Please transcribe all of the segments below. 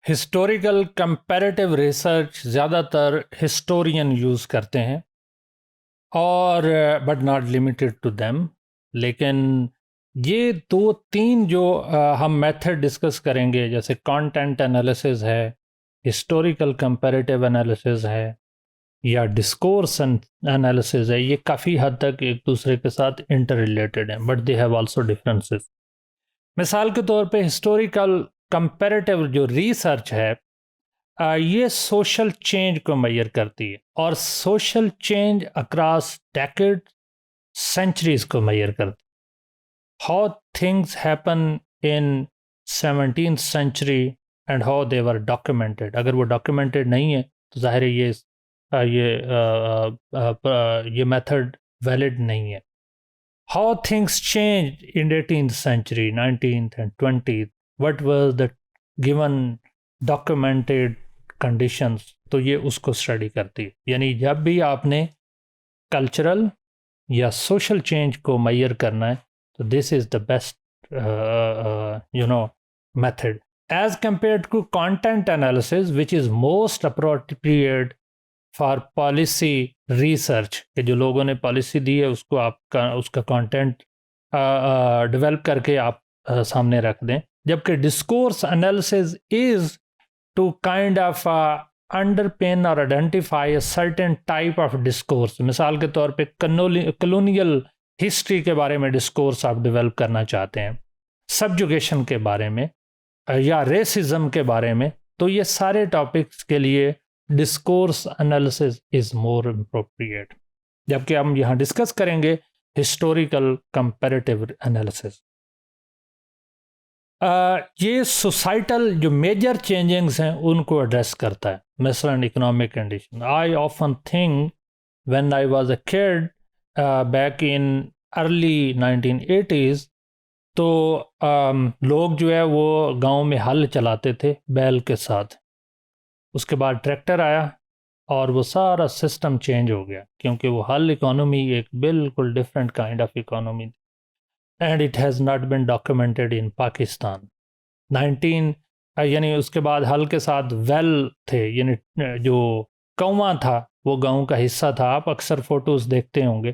Historical comparative research ज़्यादातर historian use करते हैं और but not limited to them. लेकिन ये दो तीन जो हम मेथड डिस्कस करेंगे, जैसे कंटेंट एनालिसिस है, हिस्टोरिकल कंपैरेटिव एनालिसिस है या डिस्कोर्स एनालिसिस है, ये काफ़ी हद तक एक दूसरे के साथ इंटर रिलेटेड हैं, but they have also differences. मिसाल के तौर पे हिस्टोरिकल कंपैरेटिव जो रिसर्च है, ये सोशल चेंज को मेजर करती है और social change across decade centuries को मेजर करती है। How things happen in 17th century and how they were documented. अगर वो डॉक्यूमेंटेड नहीं है तो जाहिर है ये मेथड वैलिड नहीं है। How things change in 18th century, 19th and 20th, what was the given documented conditions, तो ये उसको स्टडी करती है। यानी जब भी आपने कल्चरल या सोशल चेंज को मेजर करना है तो this is the best method as compare to content analysis which is most appropriate for policy research, कि जो लोगों ने पॉलिसी दी है उसको आपका उसका कंटेंट डेवलप करके आप सामने रख दें। जबकि discourse analysis is to kind of underpin or identify a certain type of discourse। मिसाल के तौर पे कलोनियल हिस्ट्री के बारे में डिस्कोर्स आप डेवलप करना चाहते हैं, सब्जुगेशन के बारे में या रेसिज्म के बारे में, तो ये सारे टॉपिक्स के लिए discourse analysis is more appropriate. जबकि हम यहाँ डिस्कस करेंगे हिस्टोरिकल कंपैरेटिव एनालिसिस। ये सोसाइटल जो मेजर चेंजिंग्स हैं उनको एड्रेस करता है। मसलन economic condition. I often think when I was a kid back in early 1980s, तो लोग जो है वो गांव में हल चलाते थे बैल के साथ। उसके बाद ट्रैक्टर आया और वो सारा सिस्टम चेंज हो गया, क्योंकि वो हल इकोनॉमी एक बिल्कुल different kind of economy, and it has not been documented इन पाकिस्तान। 19 यानी उसके बाद हल के साथ वेल थे, यानी जो कौवा था वो गांव का हिस्सा था। आप अक्सर फोटोज़ देखते होंगे,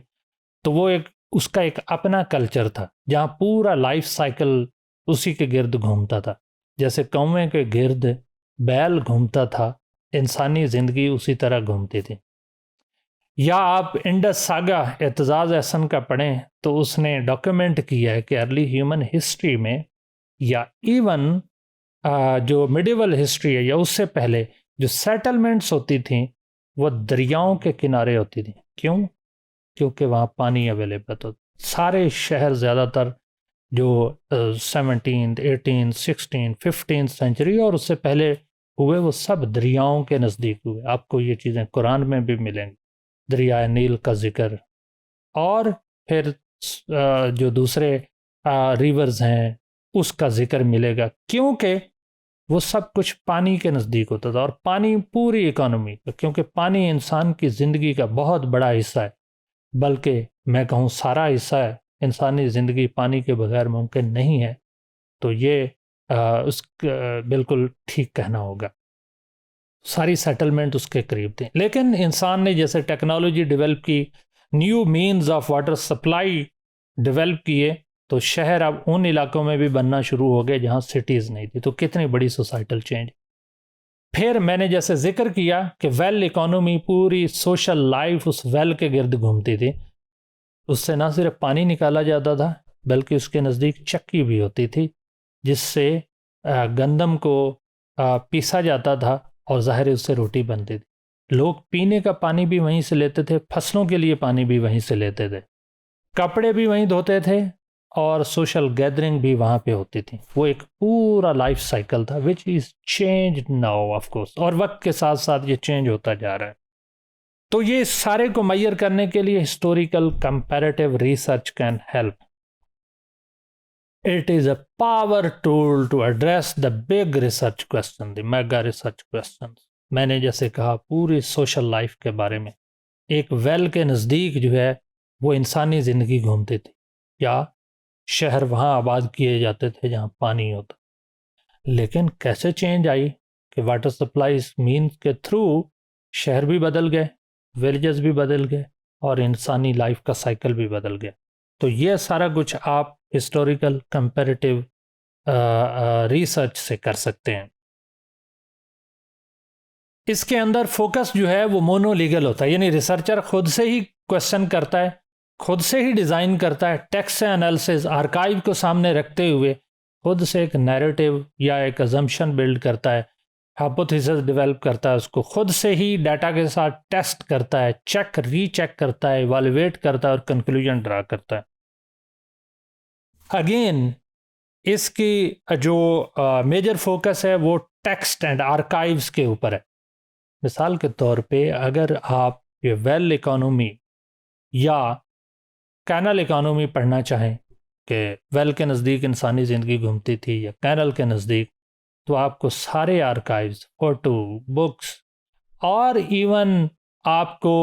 तो वो एक उसका एक अपना कल्चर था जहाँ पूरा लाइफ साइकिल उसी के गिर्द घूमता था। जैसे कौवे के गिर्द बैल घूमता था, इंसानी ज़िंदगी उसी तरह घूमती थी। या आप इंडस सागा एतजाज़ एहसन का पढ़ें तो उसने डॉक्यूमेंट किया है कि अर्ली ह्यूमन हिस्ट्री में या इवन जो मिडिवल हिस्ट्री है या उससे पहले जो सेटलमेंट्स होती थी वो दरियाओं के किनारे होती थी। क्यों? क्योंकि वहाँ पानी अवेलेबल था। सारे शहर ज़्यादातर जो 17th 18th 16th 15th century और उससे पहले हुए वो सब दरियाओं के नज़दीक हुए। आपको ये चीज़ें कुरान में भी मिलेंगी, दरिया नील का जिक्र, और फिर जो दूसरे रिवर्स हैं उसका जिक्र मिलेगा, क्योंकि वो सब कुछ पानी के नज़दीक होता था। और पानी पूरी इकोनॉमी, क्योंकि पानी इंसान की ज़िंदगी का बहुत बड़ा हिस्सा है, बल्कि मैं कहूँ सारा हिस्सा है। इंसानी ज़िंदगी पानी के बगैर मुमकिन नहीं है। तो ये बिल्कुल ठीक कहना होगा। सारी सेटलमेंट उसके करीब थी। लेकिन इंसान ने जैसे टेक्नोलॉजी डेवलप की, new means of water supply develop किए, तो शहर अब उन इलाकों में भी बनना शुरू हो गए जहाँ सिटीज़ नहीं थी। तो कितनी बड़ी सोसाइटल चेंज। फिर मैंने जैसे जिक्र किया कि वेल इकोनॉमी, पूरी सोशल लाइफ उस वेल के गिर्द घूमती थी। उससे ना सिर्फ पानी निकाला जाता था बल्कि उसके नज़दीक चक्की भी होती थी जिससे गंदम को पीसा जाता था और ज़ाहिर उससे रोटी बनती थी। लोग पीने का पानी भी वहीं से लेते थे, फसलों के लिए पानी भी वहीं से लेते थे, कपड़े भी वहीं धोते थे और सोशल गैदरिंग भी वहाँ पे होती थी। वो एक पूरा लाइफ साइकिल था which is change now of course, और वक्त के साथ साथ ये चेंज होता जा रहा है। तो ये सारे को मेजर करने के लिए historical comparative research can help. It is a power tool to address the big research question, the mega research question. मैंने जैसे कहा पूरी सोशल लाइफ के बारे में। एक वेल के नज़दीक जो है वो इंसानी ज़िंदगी घूमती थी, या शहर वहाँ आबाद किए जाते थे जहाँ पानी होता। लेकिन कैसे चेंज आई कि वाटर सप्लाई मीन्स के थ्रू शहर भी बदल गए, विलेजेस भी बदल गए और इंसानी लाइफ का साइकिल भी बदल गया। तो ये सारा कुछ आप हिस्टोरिकल कंपैरेटिव रिसर्च से कर सकते हैं। इसके अंदर फोकस जो है वो मोनोलीगल होता है, यानी रिसर्चर खुद से ही क्वेश्चन करता है, खुद से ही डिज़ाइन करता है, टेक्स्ट एनालिसिस आर्काइव को सामने रखते हुए खुद से एक नैरेटिव या एक अजम्पशन बिल्ड करता है, हाइपोथेसिस डेवलप करता है, उसको खुद से ही डाटा के साथ टेस्ट करता है, चेक रीचेक करता है, इवैल्यूएट करता है और कंक्लूजन ड्रा करता है। अगेन इसकी जो मेजर फोकस है वो टेक्स्ट एंड आर्काइव्स के ऊपर है। मिसाल के तौर पे अगर आप ये वेल इकोनॉमी या कैनल इकोनॉमी पढ़ना चाहें कि वेल के नज़दीक इंसानी ज़िंदगी घूमती थी या कैनल के नज़दीक, तो आपको सारे आर्काइव्स, फोटो, बुक्स और इवन आपको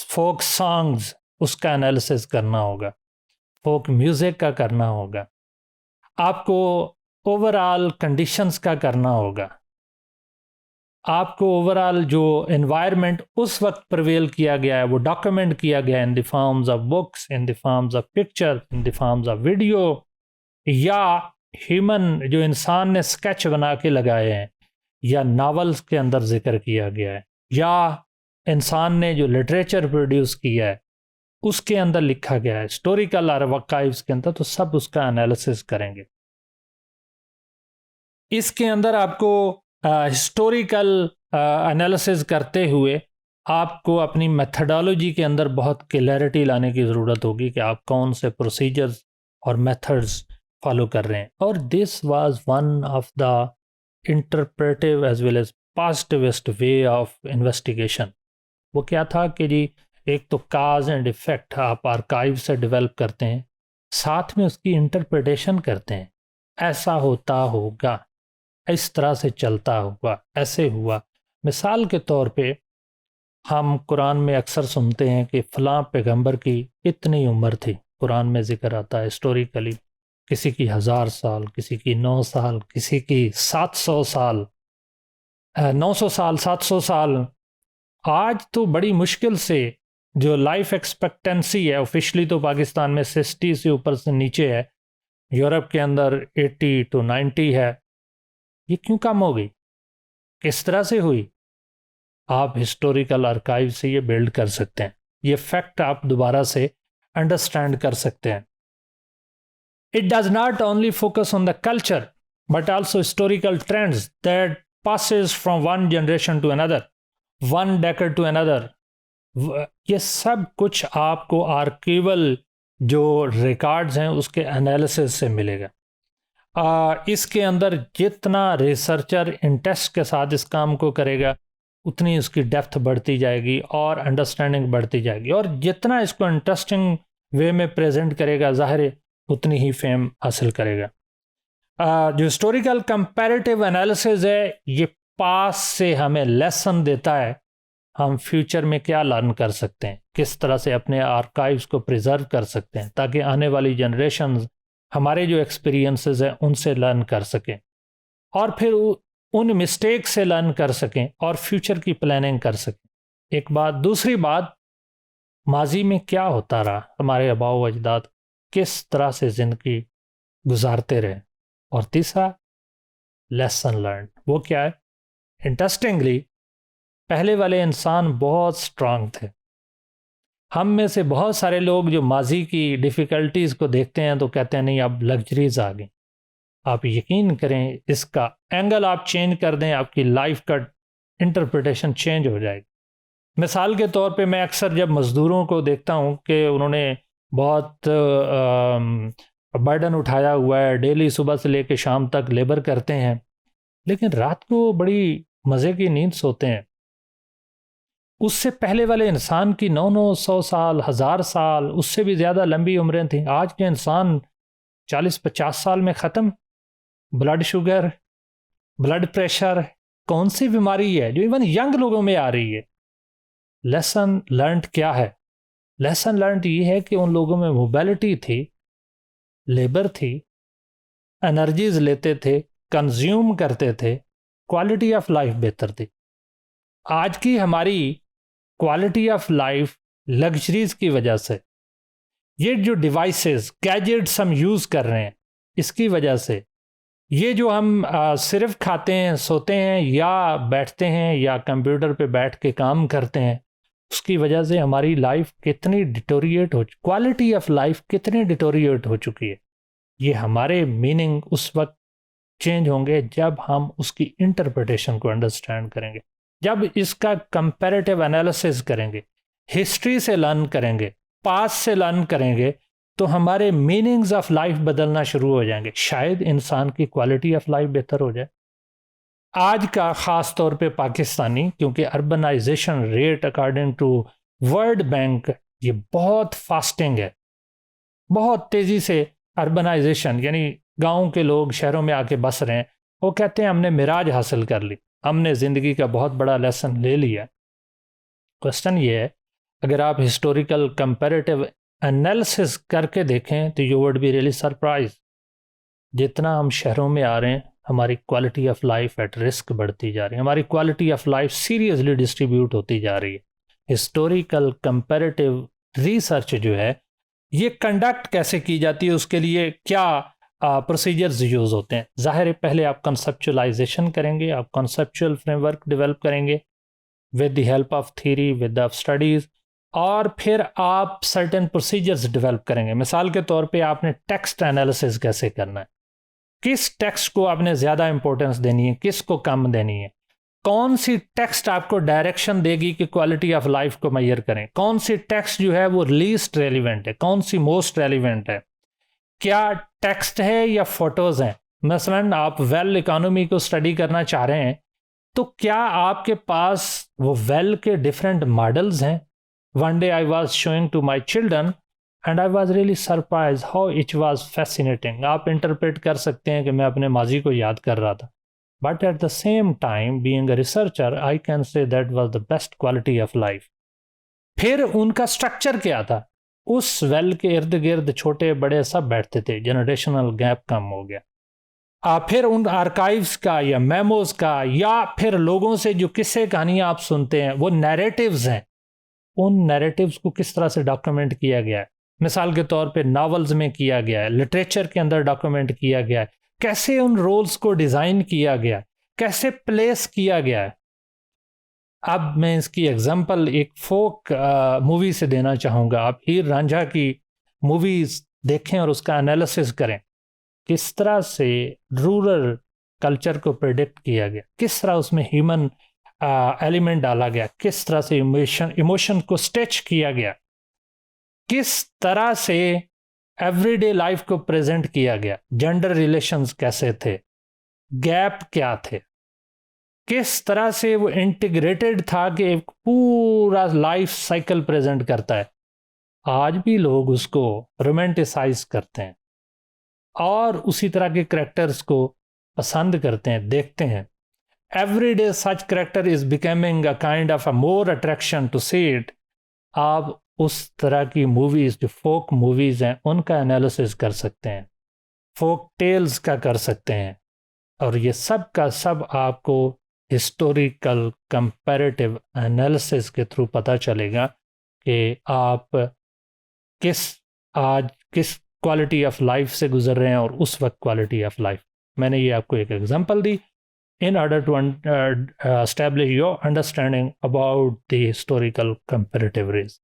फोक सॉन्ग्स उसका एनालिसिस करना होगा, फोक म्यूज़िक का करना होगा, आपको ओवरऑल कंडीशंस का करना होगा, आपको ओवरऑल जो एनवायरनमेंट उस वक्त प्रवेल किया गया है वो डॉक्यूमेंट किया गया in the forms of books, in the forms of picture, in the forms of video, या ह्यूमन जो इंसान ने स्केच बना के लगाए हैं या नावल्स के अंदर जिक्र किया गया है या इंसान ने जो लिटरेचर प्रोड्यूस किया है उसके अंदर लिखा गया है, हिस्टोरिकल आर्काइव्स के अंदर, तो सब उसका एनालिसिस करेंगे। इसके अंदर आपको हिस्टोरिकल एनालिसिस करते हुए आपको अपनी मेथडोलॉजी के अंदर बहुत क्लैरिटी लाने की ज़रूरत होगी कि आप कौन से प्रोसीजर्स और मेथड्स फॉलो कर रहे हैं। और this was one of the interpretive as well as positivist way of investigation. वो क्या था कि जी एक तो काज एंड इफ़ेक्ट आप आर्काइव से डेवलप करते हैं, साथ में उसकी इंटरप्रिटेशन करते हैं, ऐसा होता होगा, इस तरह से चलता हुआ, ऐसे हुआ। मिसाल के तौर पे हम कुरान में अक्सर सुनते हैं कि फ़लाँ पैगंबर की इतनी उम्र थी, कुरान में ज़िक्र आता है हिस्टोरिकली, किसी की 1000 साल, किसी की 9 साल, किसी की 700 साल, 900 साल, 700 साल। आज तो बड़ी मुश्किल से जो लाइफ एक्सपेक्टेंसी है ऑफिशियली तो पाकिस्तान में 60 से ऊपर से नीचे है, यूरोप के अंदर 80 to 90 है। ये क्यों कम हो गई, किस तरह से हुई? आप हिस्टोरिकल आर्काइव से ये बिल्ड कर सकते हैं, ये फैक्ट आप दोबारा से अंडरस्टैंड कर सकते हैं। It does not only focus on the culture but also historical trends that passes from one generation to another, one decade to another। ये सब कुछ आपको आर्काइवल जो रिकॉर्ड्स हैं उसके एनालिसिस से मिलेगा। इसके अंदर जितना रिसर्चर इंटरेस्ट के साथ इस काम को करेगा उतनी उसकी डेप्थ बढ़ती जाएगी और अंडरस्टैंडिंग बढ़ती जाएगी, और जितना इसको इंटरेस्टिंग वे में प्रेजेंट करेगा ज़ाहिर है उतनी ही फेम हासिल करेगा। जो हिस्टोरिकल कंपैरेटिव एनालिसिस है ये पास से हमें लेसन देता है, हम फ्यूचर में क्या लर्न कर सकते हैं, किस तरह से अपने आर्काइव्स को प्रिजर्व कर सकते हैं ताकि आने वाली जनरेशन हमारे जो एक्सपीरियंसेस हैं उनसे लर्न कर सकें और फिर उन मिस्टेक से लर्न कर सकें और फ्यूचर की प्लानिंग कर सकें। एक बात। दूसरी बात, माजी में क्या होता रहा, हमारे आबाओ अजदाद किस तरह से ज़िंदगी गुजारते रहे। और तीसरा, लेसन लर्न, वो क्या है? इंटरेस्टिंगली पहले वाले इंसान बहुत स्ट्रांग थे। हम में से बहुत सारे लोग जो माजी की डिफ़िकल्टीज़ को देखते हैं तो कहते हैं नहीं अब लग्जरीज आ गई। आप यकीन करें इसका एंगल आप चेंज कर दें, आपकी लाइफ का इंटरप्रिटेशन चेंज हो जाएगी। मिसाल के तौर पे मैं अक्सर जब मज़दूरों को देखता हूँ कि उन्होंने बहुत बर्डन उठाया हुआ है, डेली सुबह से लेकर शाम तक लेबर करते हैं, लेकिन रात को बड़ी मज़े की नींद सोते हैं। उससे पहले वाले इंसान की 900 साल, 1000 साल, उससे भी ज़्यादा लंबी उम्रें थी। आज के इंसान 40-50 साल में ख़त्म। ब्लड शुगर, ब्लड प्रेशर, कौन सी बीमारी है जो इवन यंग लोगों में आ रही है? लेसन लर्नड क्या है? लेसन लर्नड ये है कि उन लोगों में मोबिलिटी थी, लेबर थी, एनर्जीज लेते थे, कंज्यूम करते थे, क्वालिटी ऑफ लाइफ बेहतर थी। आज की हमारी क्वालिटी ऑफ लाइफ लग्जरीज की वजह से, ये जो डिवाइसेस गैजेट्स हम यूज़ कर रहे हैं, इसकी वजह से, ये जो हम सिर्फ खाते हैं, सोते हैं या बैठते हैं या कंप्यूटर पे बैठ के काम करते हैं, उसकी वजह से हमारी लाइफ कितनी डिटोरिएट हो, क्वालिटी ऑफ लाइफ कितनी डिटोरिएट हो चुकी है। ये हमारे मीनिंग उस वक्त चेंज होंगे जब हम उसकी इंटरप्रिटेशन को अंडरस्टैंड करेंगे, जब इसका कंपैरेटिव एनालिसिस करेंगे, हिस्ट्री से लर्न करेंगे, पास्ट से लर्न करेंगे, तो हमारे मीनिंग्स ऑफ लाइफ बदलना शुरू हो जाएंगे। शायद इंसान की क्वालिटी ऑफ लाइफ बेहतर हो जाए। आज का ख़ास तौर पे पाकिस्तानी, क्योंकि urbanization rate according to world bank ये बहुत फास्टिंग है, बहुत तेज़ी से अर्बनाइजेशन, यानी गाँव के लोग शहरों में आके बस रहे हैं। वो कहते हैं हमने मिराज हासिल कर ली, हमने ज़िंदगी का बहुत बड़ा लेसन ले लिया। क्वेश्चन ये है, अगर आप हिस्टोरिकल कंपैरेटिव एनालिसिस करके देखें तो you would be really surprise. जितना हम शहरों में आ रहे हैं, हमारी quality of life at risk बढ़ती जा रही है, हमारी quality of life seriously distribute होती जा रही है। हिस्टोरिकल कंपैरेटिव रिसर्च जो है ये कंडक्ट कैसे की जाती है, उसके लिए क्या प्रोसीजर्स यूज़ होते हैं। ज़ाहिर है पहले आप कंसेप्चुलाइजेशन करेंगे, आप कंसेप्चुअल फ्रेमवर्क डेवलप करेंगे with the help of theory, with of studies, और फिर आप सर्टेन प्रोसीजर्स डेवलप करेंगे। मिसाल के तौर पे आपने टेक्स्ट एनालिसिस कैसे करना है, किस टेक्स्ट को आपने ज़्यादा इंपॉर्टेंस देनी है, किस को कम देनी है, कौन सी टेक्स्ट आपको डायरेक्शन देगी कि क्वालिटी ऑफ लाइफ को मेजर करें, कौन सी टेक्स्ट जो है वो लीस्ट रेलिवेंट है, कौन सी मोस्ट रेलिवेंट है, क्या टेक्स्ट है या फोटोज़ हैं। मसलन आप वेल इकोनॉमी को स्टडी करना चाह रहे हैं, तो क्या आपके पास वो वेल के डिफरेंट मॉडल्स हैं। One day I was showing to my children and I was really surprise how it was fascinating. आप इंटरप्रेट कर सकते हैं कि मैं अपने माजी को याद कर रहा था, but at the same time being a researcher I can say that was the best quality of life. फिर उनका स्ट्रक्चर क्या था, उस वेल के इर्द गिर्द छोटे बड़े सब बैठते थे, जनरेशनल गैप कम हो गया। फिर उन आर्काइव्स का या मेमोज का या फिर लोगों से जो किस्से कहानियाँ आप सुनते हैं, वो नैरेटिव्स हैं, उन नैरेटिव्स को किस तरह से डॉक्यूमेंट किया गया है। मिसाल के तौर पे नॉवेल्स में किया गया है, लिटरेचर के अंदर डॉक्यूमेंट किया गया है, कैसे उन रोल्स को डिज़ाइन किया गया, कैसे प्लेस किया गया है। अब मैं इसकी एग्जांपल एक फोक मूवी से देना चाहूँगा। आप हीर रांझा की मूवीज़ देखें और उसका एनालिसिस करें, किस तरह से रूरल कल्चर को प्रेडिक्ट किया गया, किस तरह उसमें ह्यूमन एलिमेंट डाला गया, किस तरह से इमोशन को स्टेच किया गया, किस तरह से एवरीडे लाइफ को प्रेजेंट किया गया, जेंडर रिलेशंस कैसे थे, गैप क्या थे, किस तरह से वो इंटीग्रेटेड था कि एक पूरा लाइफ साइकिल प्रेजेंट करता है। आज भी लोग उसको रोमांटिसाइज करते हैं और उसी तरह के करैक्टर्स को पसंद करते हैं, देखते हैं। Every day such character is becoming a kind of a more attraction to see it. आप उस तरह की मूवीज़ जो फोक मूवीज़ हैं उनका एनालिसिस कर सकते हैं, फोक टेल्स का कर सकते हैं, और ये सब का सब आपको हिस्टोरिकल कंपैरेटिव एनालिसिस के थ्रू पता चलेगा कि आप आज किस क्वालिटी ऑफ लाइफ से गुजर रहे हैं और उस वक्त क्वालिटी ऑफ लाइफ। मैंने ये आपको एक example the in order to establish your understanding about the historical comparative race.